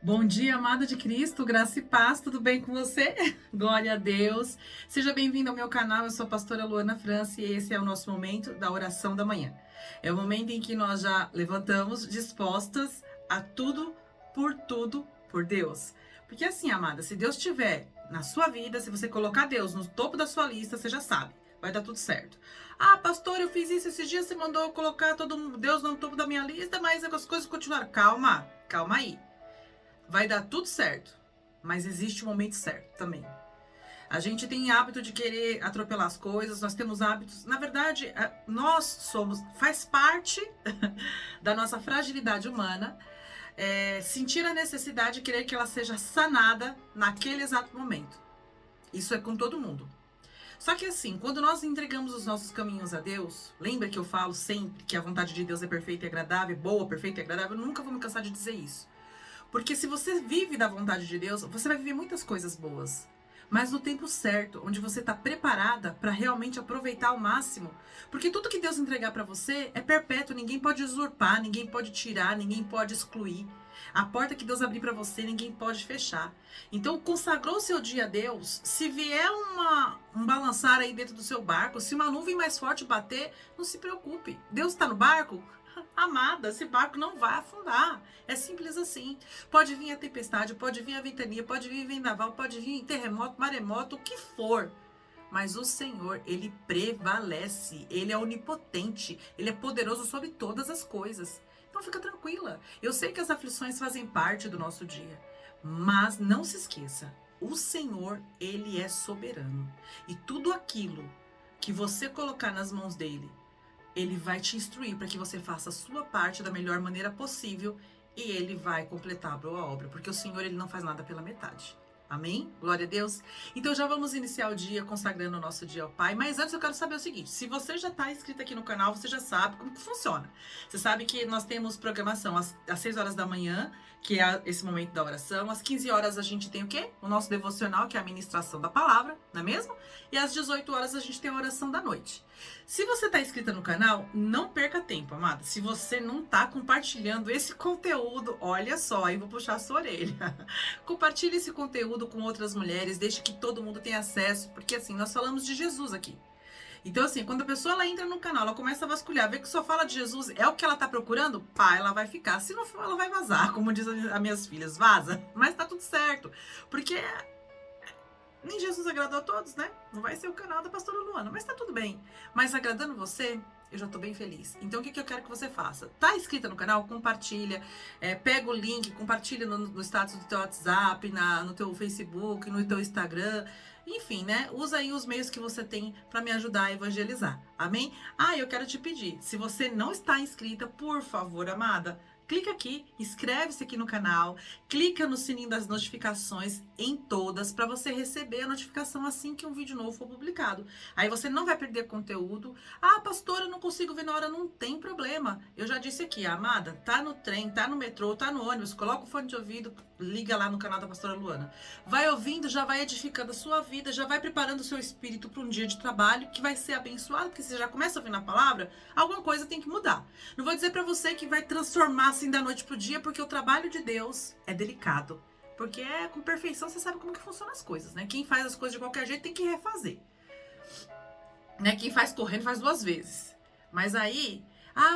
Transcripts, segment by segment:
Bom dia, amada de Cristo, graça e paz, tudo bem com você? Glória a Deus. Seja bem-vindo ao meu canal, eu sou a pastora Luana França e esse é o nosso momento da oração da manhã. É o momento em que nós já levantamos dispostas a tudo, por Deus. Porque assim, amada, se Deus estiver na sua vida, se você colocar Deus no topo da sua lista, você já sabe, vai dar tudo certo. Ah, pastor, eu fiz isso esses dias, você mandou eu colocar Deus no topo da minha lista, mas as coisas continuaram. Calma aí. Vai dar tudo certo, mas existe o momento certo também. A gente tem hábito de querer atropelar as coisas, nós temos hábitos, na verdade, faz parte da nossa fragilidade humana, sentir a necessidade de querer que ela seja sanada naquele exato momento. Isso é com todo mundo. Só que assim, quando nós entregamos os nossos caminhos a Deus, lembra que eu falo sempre que a vontade de Deus é perfeita e agradável, boa, perfeita e agradável, eu nunca vou me cansar de dizer isso. Porque se você vive da vontade de Deus, você vai viver muitas coisas boas. Mas no tempo certo, onde você está preparada para realmente aproveitar ao máximo. Porque tudo que Deus entregar para você é perpétuo, ninguém pode usurpar, ninguém pode tirar, ninguém pode excluir. A porta que Deus abrir para você, ninguém pode fechar. Então, consagrou seu dia a Deus. Se vier um balançar aí dentro do seu barco, se uma nuvem mais forte bater, não se preocupe. Deus está no barco? Amada, esse barco não vai afundar. É simples assim. Pode vir a tempestade, pode vir a ventania, pode vir vendaval, pode vir terremoto, maremoto, o que for. Mas o Senhor, Ele prevalece. Ele é onipotente. Ele é poderoso sobre todas as coisas. Então fica tranquila. Eu sei que as aflições fazem parte do nosso dia. Mas não se esqueça. O Senhor, Ele é soberano. E tudo aquilo que você colocar nas mãos dEle, Ele vai te instruir para que você faça a sua parte da melhor maneira possível e Ele vai completar a boa obra, porque o Senhor, Ele não faz nada pela metade. Amém? Glória a Deus. Então já vamos iniciar o dia consagrando o nosso dia ao Pai. Mas antes eu quero saber o seguinte, se você já está inscrito aqui no canal, você já sabe como que funciona. Você sabe que nós temos programação às 6 horas da manhã, que é esse momento da oração. Às 15 horas a gente tem o quê? O nosso devocional, que é a ministração da palavra, não é mesmo? E às 18 horas a gente tem a oração da noite. Se você está inscrita no canal, não perca tempo, amada. Se você não está compartilhando esse conteúdo, olha só, aí vou puxar a sua orelha. Compartilhe esse conteúdo com outras mulheres, deixe que todo mundo tenha acesso, porque assim, nós falamos de Jesus aqui. Então assim, quando a pessoa ela entra no canal, ela começa a vasculhar, vê que só fala de Jesus, é o que ela tá procurando? Pá, ela vai ficar. Se não for, ela vai vazar, como diz as minhas filhas, vaza. Mas tá tudo certo, porque nem Jesus agradou a todos, né? Não vai ser o canal da pastora Luana, mas tá tudo bem. Mas agradando você, eu já tô bem feliz. Então o que eu quero que você faça? Tá inscrita no canal? Compartilha, pega o link, compartilha no status do teu WhatsApp, no teu Facebook, no teu Instagram. Enfim, né? Usa aí os meios que você tem para me ajudar a evangelizar. Amém? Ah, eu quero te pedir, se você não está inscrita, por favor, amada, clica aqui, inscreve-se aqui no canal, clica no sininho das notificações em todas para você receber a notificação assim que um vídeo novo for publicado. Aí você não vai perder conteúdo. Ah, pastora, eu não consigo ver na hora, não tem problema. Eu já disse aqui, amada, tá no trem, tá no metrô, tá no ônibus, coloca o fone de ouvido, liga lá no canal da pastora Luana. Vai ouvindo, já vai edificando a sua vida, já vai preparando o seu espírito para um dia de trabalho que vai ser abençoado, porque você já começa a ouvir na palavra, alguma coisa tem que mudar. Não vou dizer para você que vai transformar assim da noite pro dia, porque o trabalho de Deus é delicado. Porque com perfeição você sabe como que funcionam as coisas, né? Quem faz as coisas de qualquer jeito tem que refazer. Né? Quem faz correndo faz 2 vezes. Mas aí,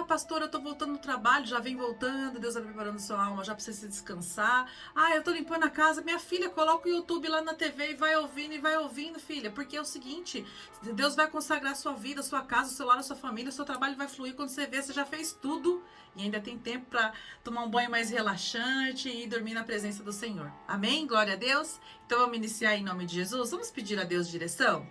pastor, eu tô voltando no trabalho, já vem voltando, Deus vai preparando sua alma, já precisa descansar. Eu tô limpando a casa, minha filha, coloca o YouTube lá na TV e vai ouvindo, filha. Porque é o seguinte, Deus vai consagrar sua vida, sua casa, o seu lar, a sua família, o seu trabalho vai fluir quando você vê, você já fez tudo e ainda tem tempo para tomar um banho mais relaxante e dormir na presença do Senhor. Amém? Glória a Deus. Então vamos iniciar em nome de Jesus. Vamos pedir a Deus direção?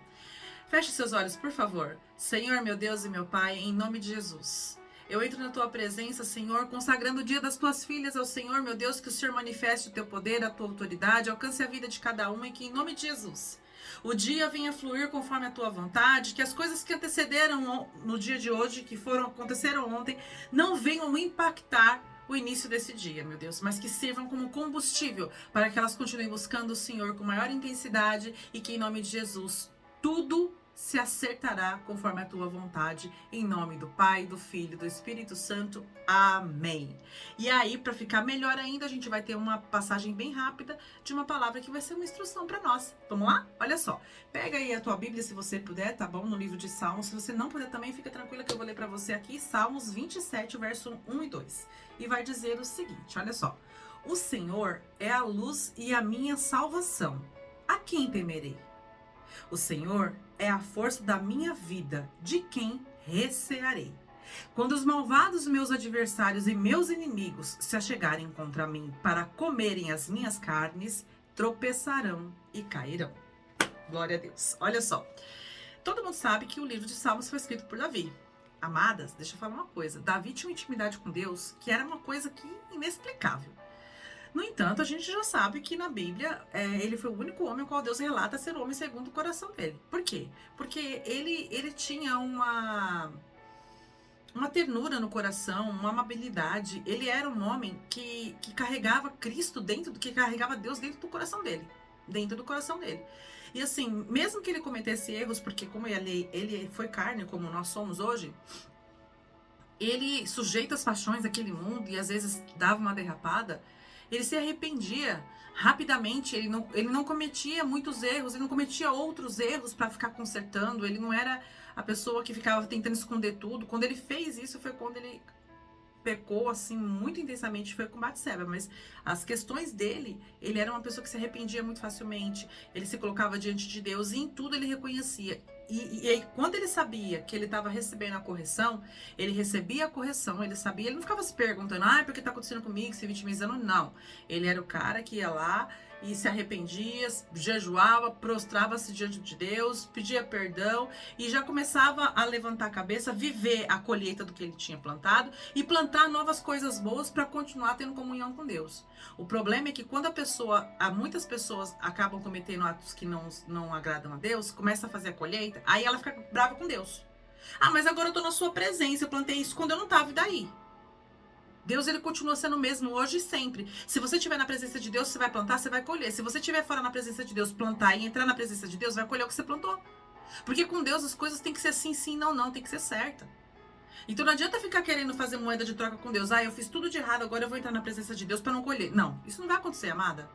Feche seus olhos, por favor. Senhor, meu Deus e meu Pai, em nome de Jesus. Eu entro na tua presença, Senhor, consagrando o dia das tuas filhas ao Senhor, meu Deus, que o Senhor manifeste o teu poder, a tua autoridade, alcance a vida de cada uma e que, em nome de Jesus, o dia venha fluir conforme a tua vontade, que as coisas que antecederam no dia de hoje, que aconteceram ontem, não venham impactar o início desse dia, meu Deus, mas que sirvam como combustível para que elas continuem buscando o Senhor com maior intensidade e que, em nome de Jesus, tudo se acertará conforme a tua vontade, em nome do Pai, do Filho e do Espírito Santo. Amém. E aí, para ficar melhor ainda, a gente vai ter uma passagem bem rápida de uma palavra que vai ser uma instrução para nós. Vamos lá? Olha só. Pega aí a tua Bíblia, se você puder, tá bom? No livro de Salmos. Se você não puder também, fica tranquila que eu vou ler para você aqui, Salmos 27, verso 1 e 2. E vai dizer o seguinte, olha só. O Senhor é a luz e a minha salvação. A quem temerei? O Senhor é a força da minha vida, de quem recearei? Quando os malvados meus adversários e meus inimigos se achegarem contra mim para comerem as minhas carnes, tropeçarão e cairão. Glória a Deus. Olha só, todo mundo sabe que o livro de Salmos foi escrito por Davi. Amadas, deixa eu falar uma coisa. Davi tinha uma intimidade com Deus que era uma coisa que inexplicável. No entanto, a gente já sabe que na Bíblia ele foi o único homem ao qual Deus relata ser o homem segundo o coração dele. Por quê? Porque ele tinha uma ternura no coração, uma amabilidade. Ele era um homem que carregava Cristo que carregava Deus dentro do coração dele. Dentro do coração dele. E assim, mesmo que ele cometesse erros, porque como ele foi carne, como nós somos hoje, ele sujeito às paixões daquele mundo e às vezes dava uma derrapada, ele se arrependia rapidamente, ele não cometia muitos erros, ele não cometia outros erros para ficar consertando, ele não era a pessoa que ficava tentando esconder tudo. Quando ele fez isso foi quando ele pecou assim muito intensamente, foi com Batseba, mas as questões dele, ele era uma pessoa que se arrependia muito facilmente, ele se colocava diante de Deus e em tudo ele reconhecia. E aí, quando ele sabia que ele estava recebendo a correção, ele recebia a correção, ele sabia, ele não ficava se perguntando, por que está acontecendo comigo, se vitimizando, não. Ele era o cara que ia lá e se arrependia, jejuava, prostrava-se diante de Deus, pedia perdão e já começava a levantar a cabeça, viver a colheita do que ele tinha plantado e plantar novas coisas boas para continuar tendo comunhão com Deus. O problema é que quando muitas pessoas acabam cometendo atos que não agradam a Deus, começa a fazer a colheita, aí ela fica brava com Deus. Mas agora eu tô na sua presença, eu plantei isso quando eu não tava, e daí? Deus, ele continua sendo o mesmo hoje e sempre. Se você estiver na presença de Deus, você vai plantar, você vai colher. Se você estiver fora na presença de Deus, plantar e entrar na presença de Deus, vai colher o que você plantou. Porque com Deus as coisas têm que ser sim, sim, não, não, tem que ser certa. Então não adianta ficar querendo fazer moeda de troca com Deus. Eu fiz tudo de errado, agora eu vou entrar na presença de Deus para não colher. Não, isso não vai acontecer, amada.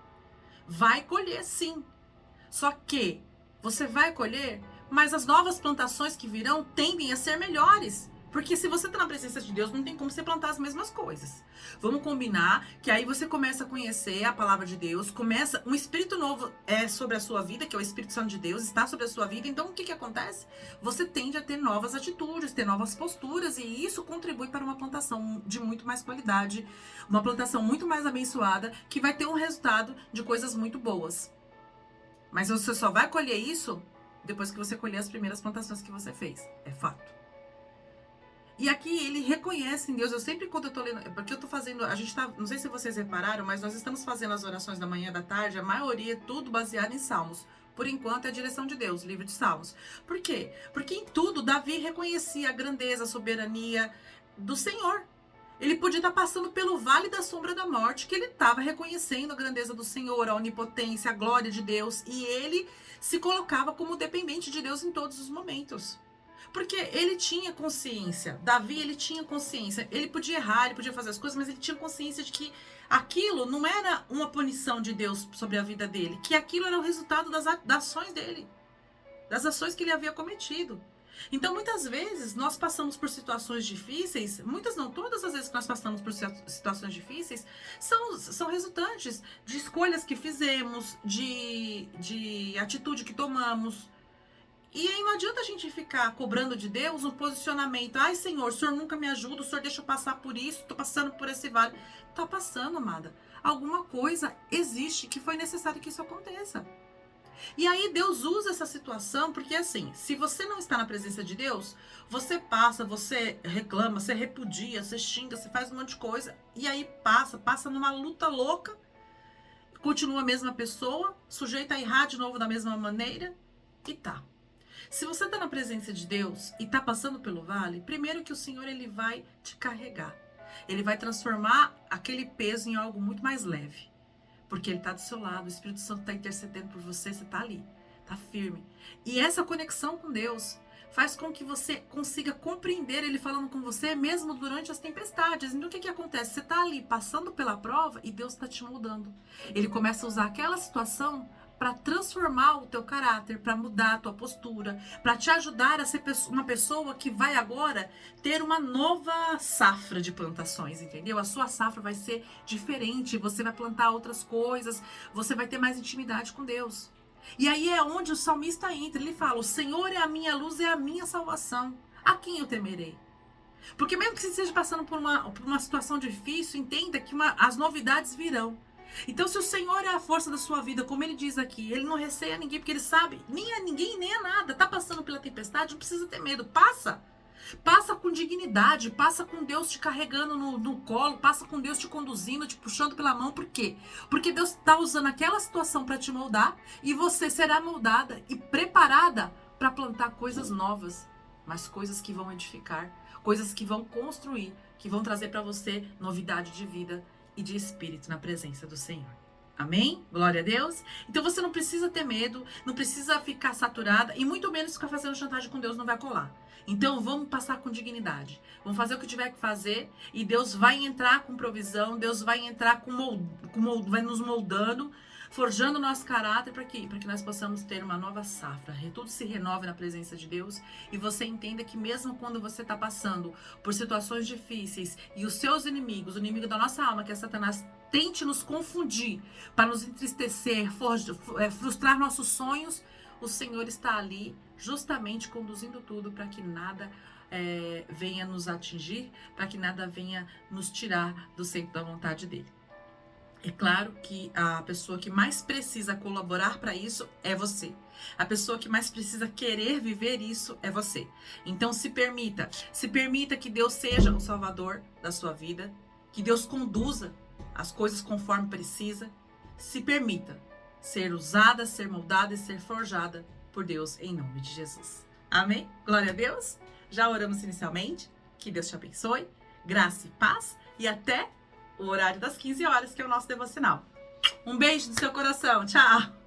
Vai colher sim. Só que você vai colher, mas as novas plantações que virão tendem a ser melhores. Porque se você está na presença de Deus, não tem como você plantar as mesmas coisas. Vamos combinar que aí você começa a conhecer a palavra de Deus, começa um espírito novo sobre a sua vida, que é o Espírito Santo de Deus, está sobre a sua vida. Então o que acontece? Você tende a ter novas atitudes, ter novas posturas, e isso contribui para uma plantação de muito mais qualidade, uma plantação muito mais abençoada, que vai ter um resultado de coisas muito boas. Mas você só vai colher isso depois que você colher as primeiras plantações que você fez. É fato. E aqui ele reconhece em Deus. Eu sempre, quando eu tô lendo, porque eu tô fazendo, não sei se vocês repararam, mas nós estamos fazendo as orações da manhã e da tarde, a maioria tudo baseado em Salmos. Por enquanto é a direção de Deus, livro de Salmos. Por quê? Porque em tudo Davi reconhecia a grandeza, a soberania do Senhor. Ele podia estar passando pelo vale da sombra da morte, que ele estava reconhecendo a grandeza do Senhor, a onipotência, a glória de Deus, e ele se colocava como dependente de Deus em todos os momentos. Porque ele tinha consciência, Davi, ele tinha consciência, ele podia errar, ele podia fazer as coisas, mas ele tinha consciência de que aquilo não era uma punição de Deus sobre a vida dele, que aquilo era o resultado das ações dele, das ações que ele havia cometido. Então, muitas vezes, nós passamos por situações difíceis, muitas não, todas as vezes que nós passamos por situações difíceis, são resultantes de escolhas que fizemos, de atitude que tomamos. E aí não adianta a gente ficar cobrando de Deus um posicionamento. Senhor, o Senhor nunca me ajuda, o Senhor deixa eu passar por isso, tô passando por esse vale. Tá passando, amada. Alguma coisa existe que foi necessário que isso aconteça. E aí Deus usa essa situação, porque assim, se você não está na presença de Deus, você passa, você reclama, você repudia, você xinga, você faz um monte de coisa, e aí passa numa luta louca, continua a mesma pessoa, sujeita a errar de novo da mesma maneira, e tá. Se você está na presença de Deus e está passando pelo vale, primeiro que o Senhor ele vai te carregar. Ele vai transformar aquele peso em algo muito mais leve. Porque ele está do seu lado, o Espírito Santo está intercedendo por você, você está ali. tá firme. E essa conexão com Deus faz com que você consiga compreender Ele falando com você mesmo durante as tempestades. Então o que acontece? Você tá ali passando pela prova e Deus está te moldando. Ele começa a usar aquela situação para transformar o teu caráter, para mudar a tua postura, para te ajudar a ser uma pessoa que vai agora ter uma nova safra de plantações, entendeu? A sua safra vai ser diferente, você vai plantar outras coisas, você vai ter mais intimidade com Deus. E aí é onde o salmista entra, ele fala: o Senhor é a minha luz, é a minha salvação, a quem eu temerei? Porque mesmo que você esteja passando por uma situação difícil, entenda que as novidades virão. Então, se o Senhor é a força da sua vida, como ele diz aqui, ele não receia ninguém, porque ele sabe, nem a ninguém, nem a nada. Tá passando pela tempestade, não precisa ter medo, passa. Passa com dignidade, passa com Deus te carregando no colo, passa com Deus te conduzindo, te puxando pela mão. Por quê? Porque Deus está usando aquela situação para te moldar e você será moldada e preparada para plantar coisas novas, mas coisas que vão edificar, coisas que vão construir, que vão trazer para você novidade de vida e de espírito na presença do Senhor. Amém? Glória a Deus. Então você não precisa ter medo, não precisa ficar saturada e muito menos ficar fazendo chantagem com Deus, não vai colar. Então vamos passar com dignidade, vamos fazer o que tiver que fazer e Deus vai entrar com provisão, Deus vai entrar vai nos moldando, forjando o nosso caráter para que nós possamos ter uma nova safra, tudo se renove na presença de Deus e você entenda que mesmo quando você está passando por situações difíceis e os seus inimigos, o inimigo da nossa alma, que é Satanás, tente nos confundir, para nos entristecer, frustrar nossos sonhos, o Senhor está ali justamente conduzindo tudo para que nada venha nos atingir, para que nada venha nos tirar do centro da vontade dele. É claro que a pessoa que mais precisa colaborar para isso é você. A pessoa que mais precisa querer viver isso é você. Então se permita que Deus seja o salvador da sua vida, que Deus conduza as coisas conforme precisa. Se permita ser usada, ser moldada e ser forjada por Deus em nome de Jesus. Amém? Glória a Deus. Já oramos inicialmente. Que Deus te abençoe. Graça e paz. E até o horário das 15 horas, que é o nosso devocional. Um beijo no seu coração. Tchau!